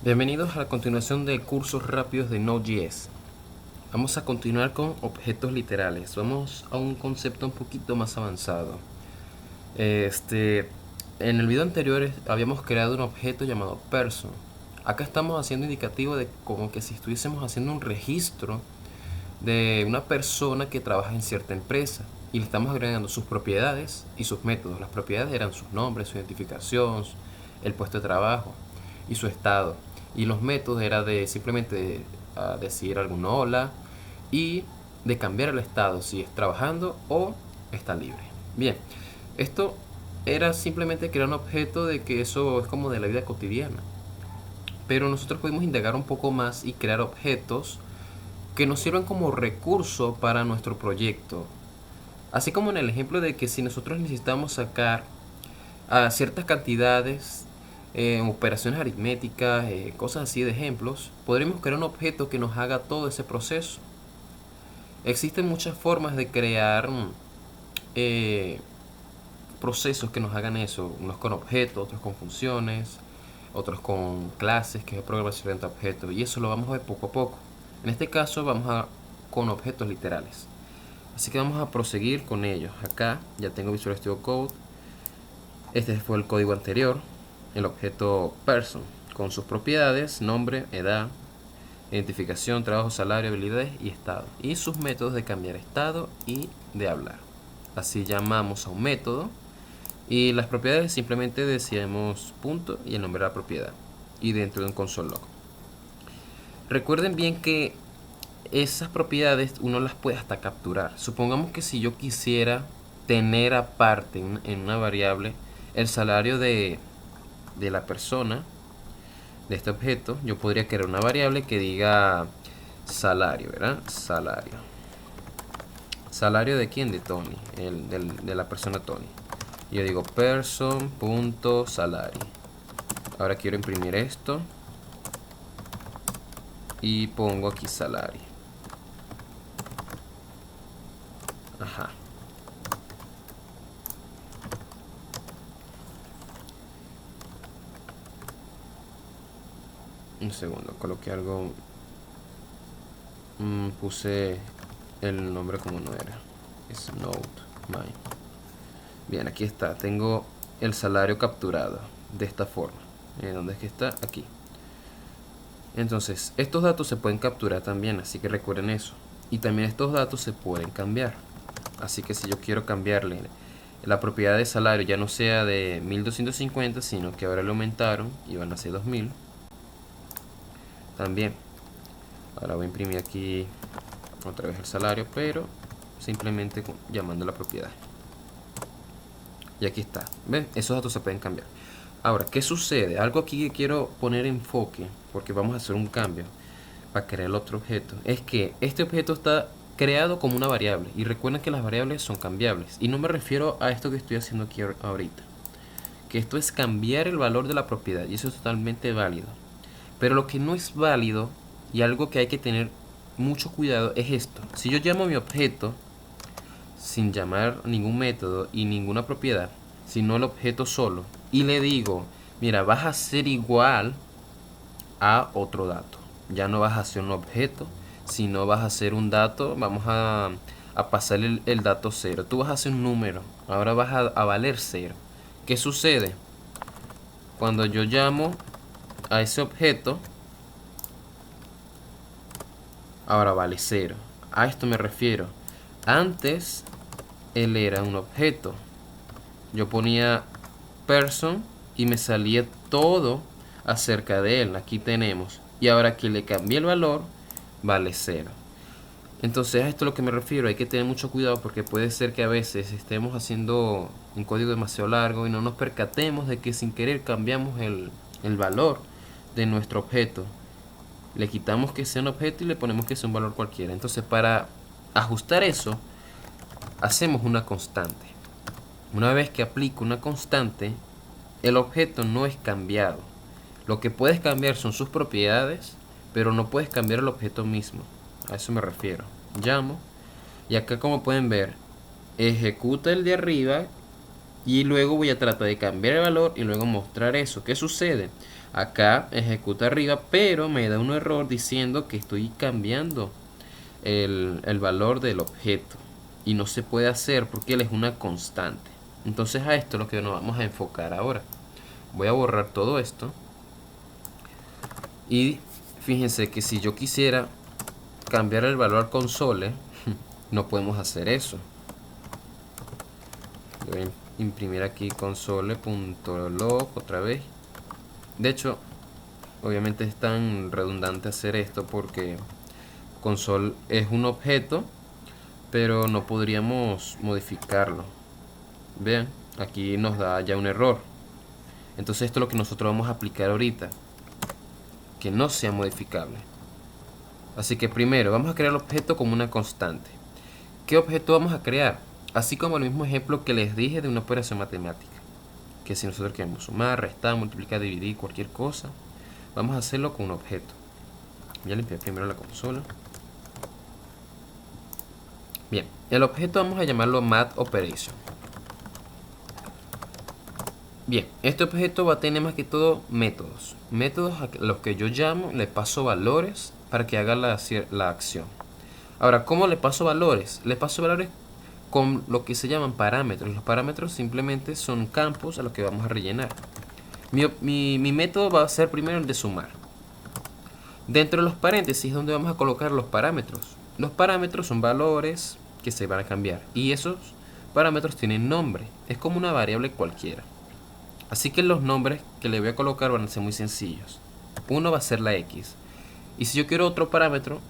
Bienvenidos a la continuación de cursos rápidos de Node.js. Vamos a continuar con objetos literales. Vamos a un concepto un poquito más avanzado. En el video anterior habíamos creado un objeto llamado person. Acá estamos haciendo indicativo de como que si estuviésemos haciendo un registro de una persona que trabaja en cierta empresa y le estamos agregando sus propiedades y sus métodos. Las propiedades eran sus nombres, su identificación, el puesto de trabajo y su estado. Y los métodos era de simplemente decir algún hola y de cambiar el estado si es trabajando o está libre. Bien, esto era simplemente crear un objeto de que eso es como de la vida cotidiana. Pero nosotros podemos indagar un poco más y crear objetos que nos sirvan como recurso para nuestro proyecto. Así como en el ejemplo de que si nosotros necesitamos sacar ciertas cantidades, operaciones aritméticas, cosas así de ejemplos, podremos crear un objeto que nos haga todo ese proceso. Existen muchas formas de crear eh, procesos que nos hagan eso, unos con objetos, otros con funciones, otros con clases, que es programación orientada a objetos, y eso lo vamos a ver poco a poco. En este caso con objetos literales. Así que vamos a proseguir con ellos. Acá ya tengo Visual Studio Code. Este fue el código anterior, el objeto person, con sus propiedades, nombre, edad, identificación, trabajo, salario, habilidades y estado. Y sus métodos de cambiar estado y de hablar. Así llamamos a un método y las propiedades simplemente decíamos punto y el nombre de la propiedad. Y dentro de un console log. Recuerden bien que esas propiedades uno las puede hasta capturar. Supongamos que si yo quisiera tener aparte en una variable el salario de la persona, de este objeto, yo podría crear una variable que diga salario, ¿verdad? Salario. ¿Salario de quién? De Tony, de la persona Tony. Y yo digo person.salario. Ahora quiero imprimir esto y pongo aquí salario. Ajá. Un segundo, coloqué algo. Puse el nombre como no era. Es Node mine. Bien, aquí está. Tengo el salario capturado de esta forma. ¿Dónde es que está? Aquí. Entonces, estos datos se pueden capturar también, así que recuerden eso. Y también estos datos se pueden cambiar. Así que si yo quiero cambiarle la propiedad de salario, ya no sea de 1250, sino que ahora lo aumentaron y van a ser 2000. También. Ahora voy a imprimir aquí otra vez el salario, pero simplemente llamando la propiedad. Y aquí está. ¿Ven? Esos datos se pueden cambiar. Ahora, ¿qué sucede? Algo aquí que quiero poner enfoque, porque vamos a hacer un cambio para crear el otro objeto. Es que este objeto está creado como una variable. Y recuerden que las variables son cambiables. Y no me refiero a esto que estoy haciendo aquí ahorita. Que esto es cambiar el valor de la propiedad. Y eso es totalmente válido. Pero lo que no es válido y algo que hay que tener mucho cuidado es esto. Si yo llamo a mi objeto sin llamar ningún método y ninguna propiedad, sino el objeto solo, y le digo, mira, vas a ser igual a otro dato. Ya no vas a hacer un objeto, sino vas a hacer un dato. Vamos a pasar el dato 0. Tú vas a hacer un número, ahora vas a valer 0. ¿Qué sucede? Cuando yo llamo a ese objeto, ahora vale 0. A esto me refiero. Antes él era un objeto. Yo ponía person y me salía todo acerca de él. Aquí tenemos. Y ahora que le cambié el valor, vale 0. Entonces a esto es a lo que me refiero. Hay que tener mucho cuidado porque puede ser que a veces estemos haciendo un código demasiado largo y no nos percatemos de que sin querer cambiamos el valor de nuestro objeto. Le quitamos que sea un objeto y le ponemos que sea un valor cualquiera. Entonces para ajustar eso, hacemos una constante. Una vez que aplico una constante, el objeto no es cambiado. Lo que puedes cambiar son sus propiedades, pero no puedes cambiar el objeto mismo. A eso me refiero. Llamo y acá, como pueden ver, ejecuta el de arriba y luego voy a tratar de cambiar el valor y luego mostrar eso. ¿Qué sucede? Acá ejecuta arriba, pero me da un error diciendo que estoy cambiando el valor del objeto. Y no se puede hacer porque él es una constante. Entonces a esto es lo que nos vamos a enfocar ahora. Voy a borrar todo esto. Y fíjense que si yo quisiera cambiar el valor console, no podemos hacer eso. Voy a imprimir aquí console.log otra vez. De hecho, obviamente es tan redundante hacer esto porque console es un objeto, pero no podríamos modificarlo. Vean, aquí nos da ya un error. Entonces esto es lo que nosotros vamos a aplicar ahorita, que no sea modificable. Así que primero vamos a crear el objeto como una constante. ¿Qué objeto vamos a crear? Así como el mismo ejemplo que les dije de una operación matemática, que si nosotros queremos sumar, restar, multiplicar, dividir, cualquier cosa, vamos a hacerlo con un objeto. Voy a limpiar primero la consola. Bien, el objeto vamos a llamarlo MathOperation. Bien, este objeto va a tener más que todo métodos. Métodos a los que yo llamo, le paso valores para que haga la acción. Ahora, ¿cómo le paso valores? Le paso valores con lo que se llaman parámetros. Los parámetros simplemente son campos a los que vamos a rellenar. Mi método va a ser primero el de sumar. Dentro de los paréntesis es donde vamos a colocar los parámetros. Los parámetros son valores que se van a cambiar. Y esos parámetros tienen nombre. Es como una variable cualquiera. Así que los nombres que le voy a colocar van a ser muy sencillos. Uno va a ser la X. Y si yo quiero otro parámetro,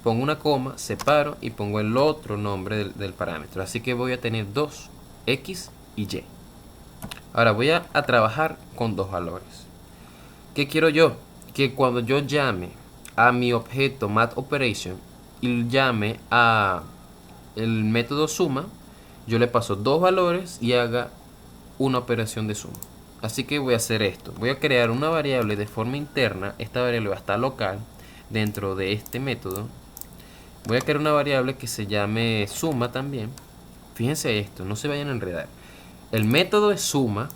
pongo una coma, separo y pongo el otro nombre del parámetro. Así que voy a tener dos, X y Y. Ahora voy a trabajar con dos valores. ¿Qué quiero yo? Que cuando yo llame a mi objeto MathOperation y llame a el método suma, yo le paso dos valores y haga una operación de suma. Así que voy a hacer esto. Voy a crear una variable de forma interna. Esta variable va a estar local dentro de este método. Voy a crear una variable que se llame suma también. Fíjense esto, no se vayan a enredar. El método es suma,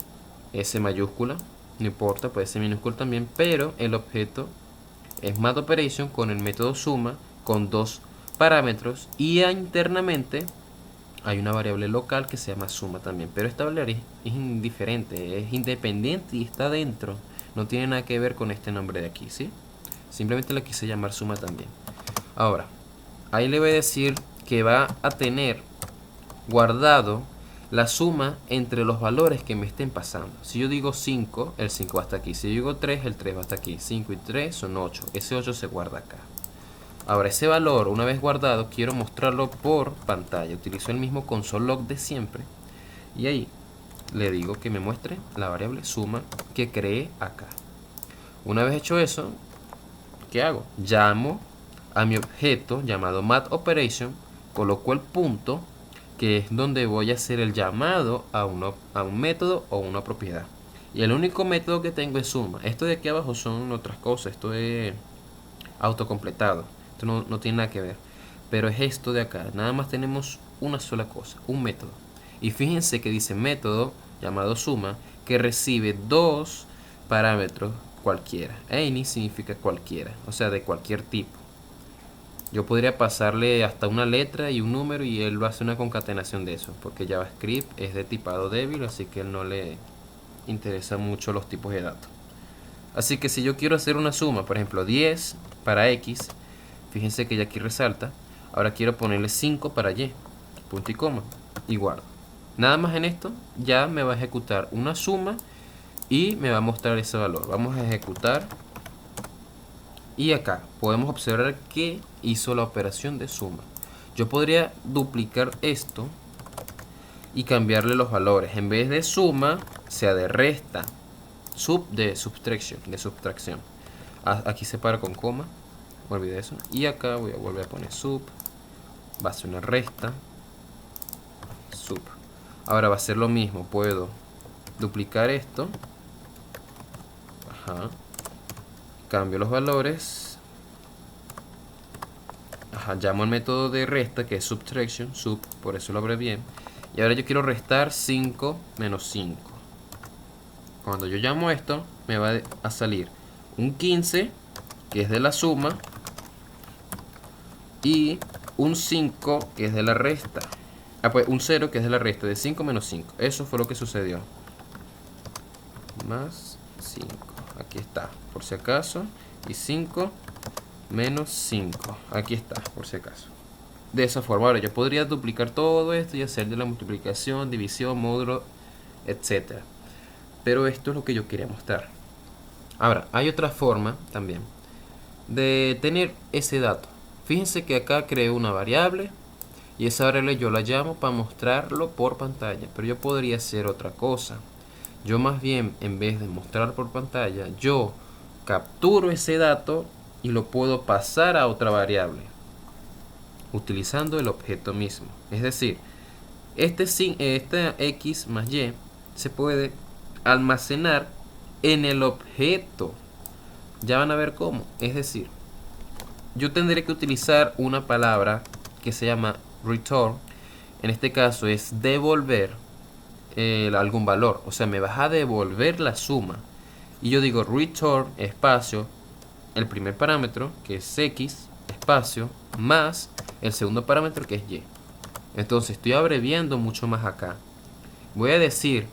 S mayúscula, no importa, puede ser minúscula también, pero el objeto es MathOperation con el método suma con dos parámetros y internamente hay una variable local que se llama suma también, pero esta variable es indiferente, es independiente y está dentro. No tiene nada que ver con este nombre de aquí, ¿sí? Simplemente la quise llamar suma también. Ahora, ahí le voy a decir que va a tener guardado la suma entre los valores que me estén pasando. Si yo digo 5, el 5 va hasta aquí. Si yo digo 3, el 3 va hasta aquí. 5 y 3 son 8. Ese 8 se guarda acá. Ahora ese valor, una vez guardado, quiero mostrarlo por pantalla. Utilizo el mismo console log de siempre. Y ahí le digo que me muestre la variable suma que creé acá. Una vez hecho eso, ¿qué hago? Llamo a mi objeto llamado MathOperation, coloco el punto, que es donde voy a hacer el llamado a un método o una propiedad. Y el único método que tengo es suma. Esto de aquí abajo son otras cosas. Esto es autocompletado. Esto no tiene nada que ver. Pero es esto de acá. Nada más tenemos una sola cosa, un método. Y fíjense que dice método llamado suma que recibe dos parámetros cualquiera. Any significa cualquiera, o sea, de cualquier tipo. Yo podría pasarle hasta una letra y un número y él va a hacer una concatenación de eso, porque JavaScript es de tipado débil, así que él no le interesa mucho los tipos de datos. Así que si yo quiero hacer una suma, por ejemplo 10 para X, fíjense que ya aquí resalta. Ahora quiero ponerle 5 para Y, punto y coma, y guardo. Nada más en esto ya me va a ejecutar una suma y me va a mostrar ese valor. Vamos a ejecutar. Y acá podemos observar que hizo la operación de suma. Yo podría duplicar esto y cambiarle los valores. En vez de suma, sea de resta. Sub de subtracción. Aquí separo con coma. Olvidé eso. Y acá voy a volver a poner sub. Va a ser una resta. Sub. Ahora va a ser lo mismo. Puedo duplicar esto. Ajá. Cambio los valores. Ajá, llamo al método de resta que es subtraction, sub, por eso lo abrevié. Y ahora yo quiero restar 5 menos 5. Cuando yo llamo esto, me va a salir un 15, que es de la suma, y un 5, que es de la resta. Pues un 0, que es de la resta de 5 menos 5. Eso fue lo que sucedió. Más 5. Aquí está, por si acaso. Y 5 menos 5. Aquí está, por si acaso. De esa forma, ahora yo podría duplicar todo esto y hacer de la multiplicación, división, módulo, etcétera. Pero esto es lo que yo quería mostrar. Ahora, hay otra forma también de tener ese dato. Fíjense que acá creé una variable y esa variable yo la llamo para mostrarlo por pantalla. Pero yo podría hacer otra cosa. Yo más bien, en vez de mostrar por pantalla, yo capturo ese dato y lo puedo pasar a otra variable utilizando el objeto mismo. Es decir, esta x más y se puede almacenar en el objeto. Ya van a ver cómo. Es decir, yo tendré que utilizar una palabra que se llama return. En este caso es devolver algún valor. O sea, me vas a devolver la suma. Y yo digo return espacio el primer parámetro, que es x, espacio, más el segundo parámetro, que es y. Entonces estoy abreviando mucho más acá. Voy a decir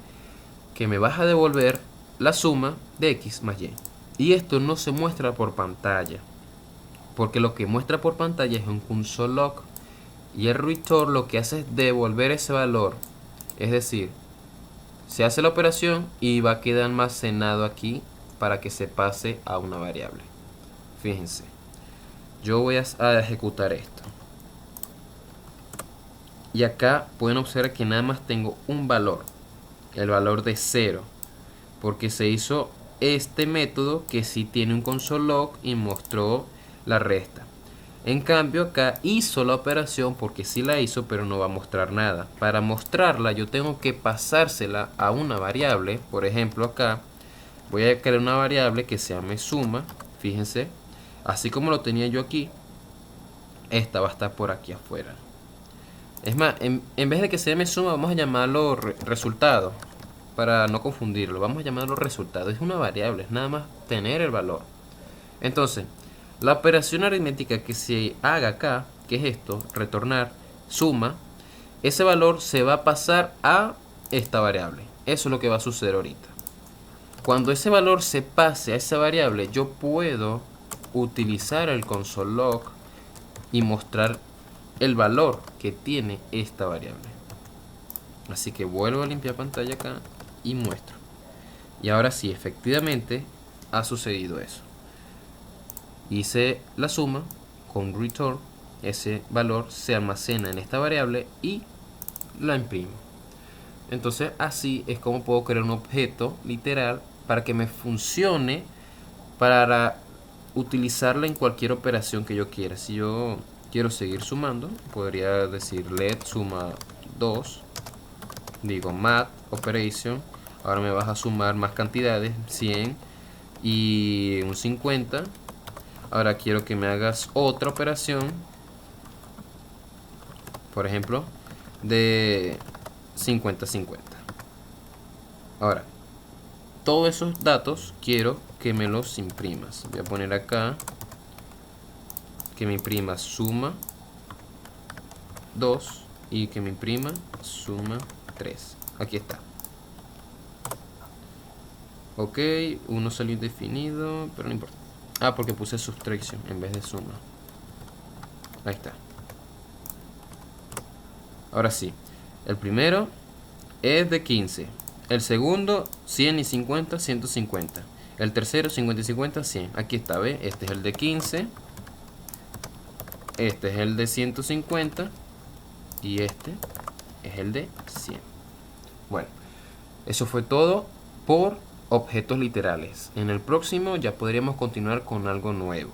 que me vas a devolver la suma de x más y. Y esto no se muestra por pantalla, porque lo que muestra por pantalla es un console log. Y el return lo que hace es devolver ese valor. Es decir, se hace la operación y va a quedar almacenado aquí para que se pase a una variable. Fíjense, yo voy a ejecutar esto. Y acá pueden observar que nada más tengo un valor, el valor de 0, porque se hizo este método que sí tiene un console log y mostró la resta. En cambio acá hizo la operación porque sí la hizo, pero no va a mostrar nada. Para mostrarla yo tengo que pasársela a una variable. Por ejemplo, acá voy a crear una variable que se llame suma. Fíjense, así como lo tenía yo aquí, esta va a estar por aquí afuera. Es más, en vez de que se llame suma, vamos a llamarlo resultado, para no confundirlo. Vamos a llamarlo resultado. Es una variable, es nada más tener el valor. Entonces, la operación aritmética que se haga acá, que es esto, retornar suma, ese valor se va a pasar a esta variable. Eso es lo que va a suceder ahorita. Cuando ese valor se pase a esa variable, yo puedo utilizar el console log y mostrar el valor que tiene esta variable. Así que vuelvo a limpiar pantalla acá y muestro. Y ahora sí, efectivamente ha sucedido eso. Hice la suma con return, ese valor se almacena en esta variable y la imprimo. Entonces así es como puedo crear un objeto literal para que me funcione para utilizarla en cualquier operación que yo quiera. Si yo quiero seguir sumando, podría decir let suma 2, digo math operation, ahora me vas a sumar más cantidades, 100 y un 50. Ahora quiero que me hagas otra operación, por ejemplo, de 50-50. Ahora, todos esos datos quiero que me los imprimas. Voy a poner acá que me imprima suma 2 y que me imprima suma 3. Aquí está. Ok, uno salió indefinido, pero no importa. Ah, porque puse subtraction en vez de suma. Ahí está. Ahora sí, el primero es de 15. El segundo, 100 y 50, 150. El tercero, 50 y 50, 100. Aquí está, ¿ve? Este es el de 15. Este es el de 150. Y este es el de 100. Bueno, eso fue todo por objetos literales. En el próximo ya podríamos continuar con algo nuevo.